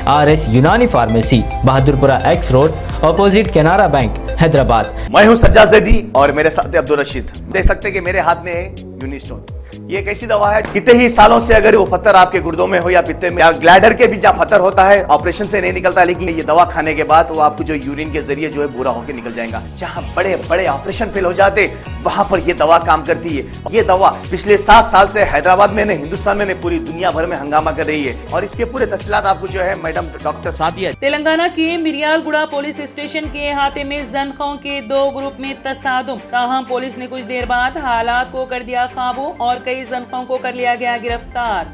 RS यूनानी pharmacy, Bahadurpura X road, opposite Canara bank, Hyderabad. मैं हूं सज्जाद ज़ैदी और मेरे साथ अब्दुल रशीद। देख सकते हैं कि मेरे हाथ में है यूनिस्टोन। ये एक ऐसी दवा है, कितने ही सालों से अगर वो पत्थर आपके गुर्दों में हो या पित्ते में या ग्लैडर के भी जहाँ पत्थर होता है, ऑपरेशन से नहीं निकलता, लेकिन ये दवा खाने के बाद वो आपको जो यूरिन के जरिए जो है बुरा होकर निकल जाएगा। जहाँ बड़े बड़े ऑपरेशन फेल हो जाते, वहां पर ये दवा काम करती है। ये दवा पिछले 7 साल से हैदराबाद में, हिंदुस्तान में, पूरी दुनिया भर में हंगामा कर रही है। और इसके पूरे तफसीलात आपको जो है मैडम डॉक्टर सादिया। तेलंगाना के मिरियालगुड़ा पुलिस स्टेशन के अहाते में जनखों के 2 ग्रुप में तसादुम। ताहम पुलिस ने कुछ देर बाद हालात को कर दिया काबू और कई जनखों को कर लिया गया गिरफ्तार।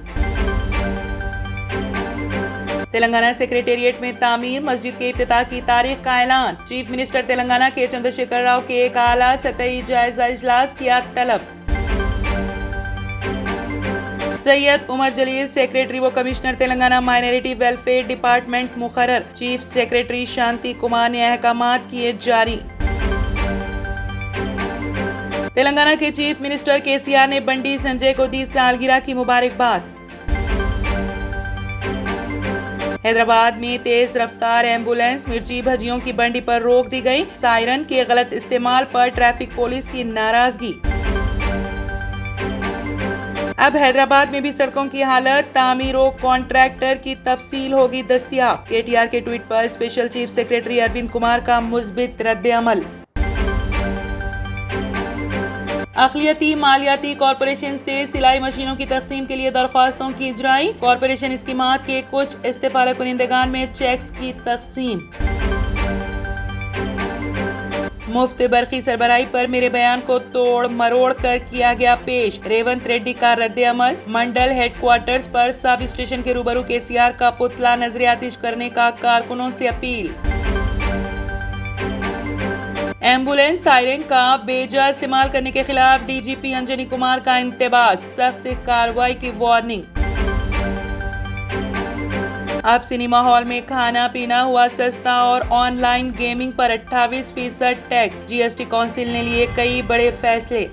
तेलंगाना सेक्रेटेरिएट में तामीर मस्जिद के इफ्तिताह की तारीख का ऐलान। चीफ मिनिस्टर तेलंगाना के चंद्रशेखर राव के एक आला सतही जायजा इजलास किया तलब। सैयद उमर जलील सेक्रेटरी व commissioner Telangana minority welfare department मुकर्रर। चीफ सेक्रेटरी शांति कुमार ने अहकामात किए जारी। तेलंगाना के चीफ मिनिस्टर केसीआर ने बंडी संजय को दी सालगिरह की मुबारकबाद। हैदराबाद में तेज रफ्तार एम्बुलेंस मिर्ची भजियों की बंडी पर रोक दी गई। सायरन के गलत इस्तेमाल पर ट्रैफिक पुलिस की नाराजगी। अब हैदराबाद में भी सड़कों की हालत, तामीरों कॉन्ट्रैक्टर की तफसील होगी दस्तयाब। केटीआर के ट्वीट पर special chief secretary Arvind Kumar का मुस्बित रद्द अमल। अखिलती मालियाती कॉरपोरेशन से सिलाई मशीनों की तकसीम के लिए दरख्वास्तों की इजराई। कॉरपोरेशन स्कीमात के कुछ इस्तेफादा कुनिंदगान में चेक्स की तकसीम। मुफ्त बरखी सरबराही पर मेरे बयान को तोड़ मरोड़ कर किया गया पेश। रेवंत रेड्डी का रद्द अमल। मंडल हेडक्वार्टर्स पर सब स्टेशन के रूबरू केसीआर का पुतला नजर आतिश करने का कारकुनों से अपील। एम्बुलेंस सायरन का बेजा इस्तेमाल करने के खिलाफ डीजीपी अंजनी कुमार का इंतबास, सख्त कार्रवाई की वार्निंग। अब सिनेमा हॉल में खाना पीना हुआ सस्ता और ऑनलाइन गेमिंग पर 28% टैक्स। जीएसटी काउंसिल ने लिए कई बड़े फैसले।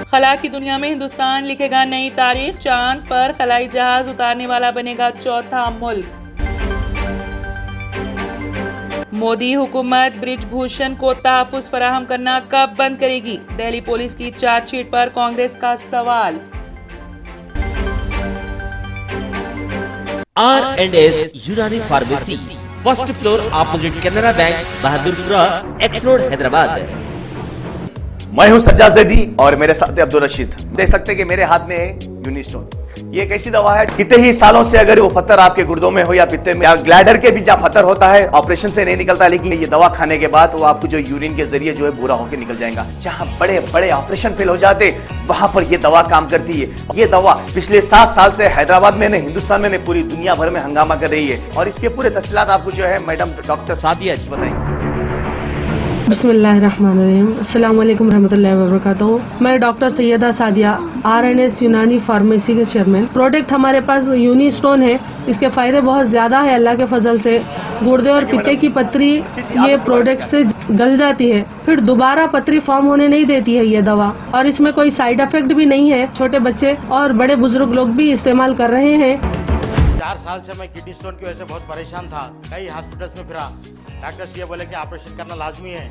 खला की दुनिया में हिंदुस्तान लिखेगा नई तारीख। चांद पर खलाई जहाज उतारने वाला बनेगा चौथा मुल्क। मोदी हुकूमत ब्रिजभूषण को तहफ्फुज़ फराहम करना कब बंद करेगी? दिल्ली पुलिस की चार्जशीट पर कांग्रेस का सवाल। R&S यूनानी pharmacy, first floor opposite Canara bank, Bahadurpura X road, Hyderabad. मैं हूं सज्जाद ज़ैदी और मेरे साथ अब्दुल रशीद। देख सकते हैं कि मेरे हाथ में है यूनिस्टोन। ये एक ऐसी दवा है, कितने ही सालों से अगर वो पत्थर आपके गुर्दों में हो या पित्ते में या ग्लैडर के भी जहाँ पत्थर होता है, ऑपरेशन से नहीं निकलता, लेकिन ये दवा खाने के बाद वो आपको जो यूरिन के जरिए जो है बुरा होकर निकल जाएगा। जहाँ बड़े बड़े ऑपरेशन फेल हो जाते, वहां पर ये दवा काम करती है। ये दवा पिछले 7 साल से हैदराबाद में, हिंदुस्तान में, पूरी दुनिया भर में हंगामा कर रही है। और इसके पूरे तफसीलात आपको जो है मैडम डॉक्टर सादिया बताएंगे। बिस्मिल्लाहिर्रहमानिर्रहीम, अस्सलाम वालेकुम रहमतुल्लाहि व बरकातहू। मैं डॉक्टर सैयदा सादिया, R&S यूनानी फार्मेसी के चेयरमैन। प्रोडक्ट हमारे पास यूनिस्टोन है। इसके फायदे बहुत ज्यादा है अल्लाह के फजल से। गुर्दे और पित्ते की पथरी ये प्रोडक्ट से गल जाती है, फिर दोबारा पथरी फॉर्म होने नहीं देती है ये दवा। और इसमें कोई साइड इफेक्ट भी नहीं है। छोटे बच्चे और बड़े बुजुर्ग लोग भी इस्तेमाल कर रहे हैं। 4 साल से मैं किडनी स्टोन की वजह से बहुत परेशान था। कई हॉस्पिटल्स में फिरा, डॉक्टर्स ये बोले कि ऑपरेशन करना लाजमी है,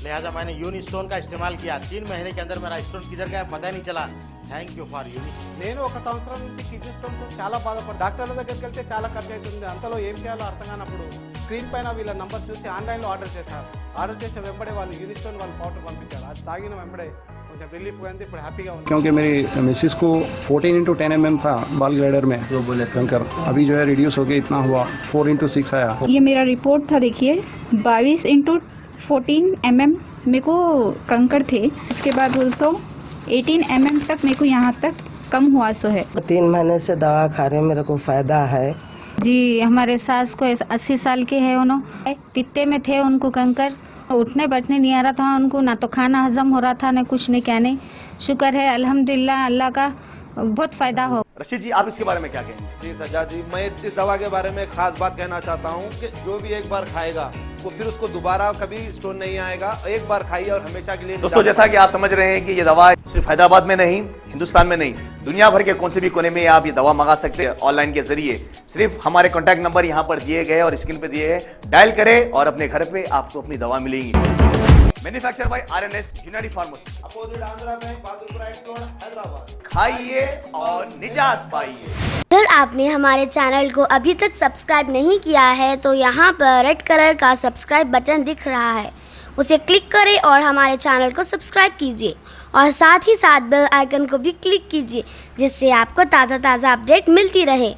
लिहाजा मैंने यूनिस्टोन का इस्तेमाल किया। 3 महीने के अंदर मेरा स्टोन किधर गया पता ही नहीं चला। Thank you for Unistone. నేను 1 సంవత్సరం నుంచి కిడ్నీ స్టోన్తో చాలా బాధపడ్డా. డాక్టర్ల దగ్గరికి వెళ్తే చాలా ఖర్చు అవుతుంది. అంతలో ఏం చేయాలో అర్థం కానప్పుడు స్క్రీన్ పైన వీళ్ళ నంబర్ చూసి ఆన్లైన్లో ఆర్డర్ చేశారు. ఆర్డర్ చేసిన వెంబడే వాళ్ళు యూనిస్టోన్ వాళ్ళు పౌడర్ పంపించారు. అది తాగిన వెంబడే కొంచెం రిలీఫ్ అయింది. ఇప్పుడు హ్యాపీగా ఉంది. क्योंकि मेरी मिसिस को 14x10 mm था बाल ग्लाइडर में, तो बोले कंकर अभी जो है रिड्यूस हो गया, इतना हुआ 4x6 आया। ये मेरा रिपोर्ट था, देखिए 22x14 mm मेरे को कंकर थे। उसके बाद 18 mm तक मेरे को यहाँ तक कम हुआ सो है। 3 महीने से दवा खा रहे, मेरे को फायदा है जी। हमारे सास को 80 साल के है, उन्होंने पित्ते में थे, उनको कंकर, उठने बैठने नहीं आ रहा था उनको, ना तो खाना हजम हो रहा था, ना कुछ नहीं कहने। शुक्र है अल्हम्दुलिल्लाह अल्लाह का, बहुत फ़ायदा हो। रशीद जी, आप इसके बारे में क्या कहेंगे? जी सज्जाद जी, मैं इस दवा के बारे में खास बात कहना चाहता हूँ कि जो भी एक बार खाएगा वो फिर उसको दोबारा कभी स्टोन नहीं आएगा। एक बार खाइए और हमेशा के लिए। दोस्तों, जैसा कि आप समझ रहे हैं कि ये दवा सिर्फ हैदराबाद में नहीं, हिंदुस्तान में नहीं, दुनिया भर के कौन से भी कोने में आप ये दवा मंगा सकते हैं ऑनलाइन के जरिए। सिर्फ हमारे कॉन्टैक्ट नंबर यहाँ पर दिए गए और स्क्रीन पे दिए हैं, डायल करें और अपने घर पे आपको अपनी दवा मिलेगी। मैन्युफैक्चर बाय आरएनएस यूनानी pharmacy, opposite Andhra bank, Bahadurpura x road, Hyderabad. खाइए और निजात पाइए। अगर आपने हमारे चैनल को अभी तक सब्सक्राइब नहीं किया है तो यहाँ पर रेड कलर का सब्सक्राइब बटन दिख रहा है, उसे क्लिक करें और हमारे चैनल को सब्सक्राइब कीजिए और साथ ही साथ बेल आइकन को भी क्लिक कीजिए, जिससे आपको ताज़ा अपडेट मिलती रहे।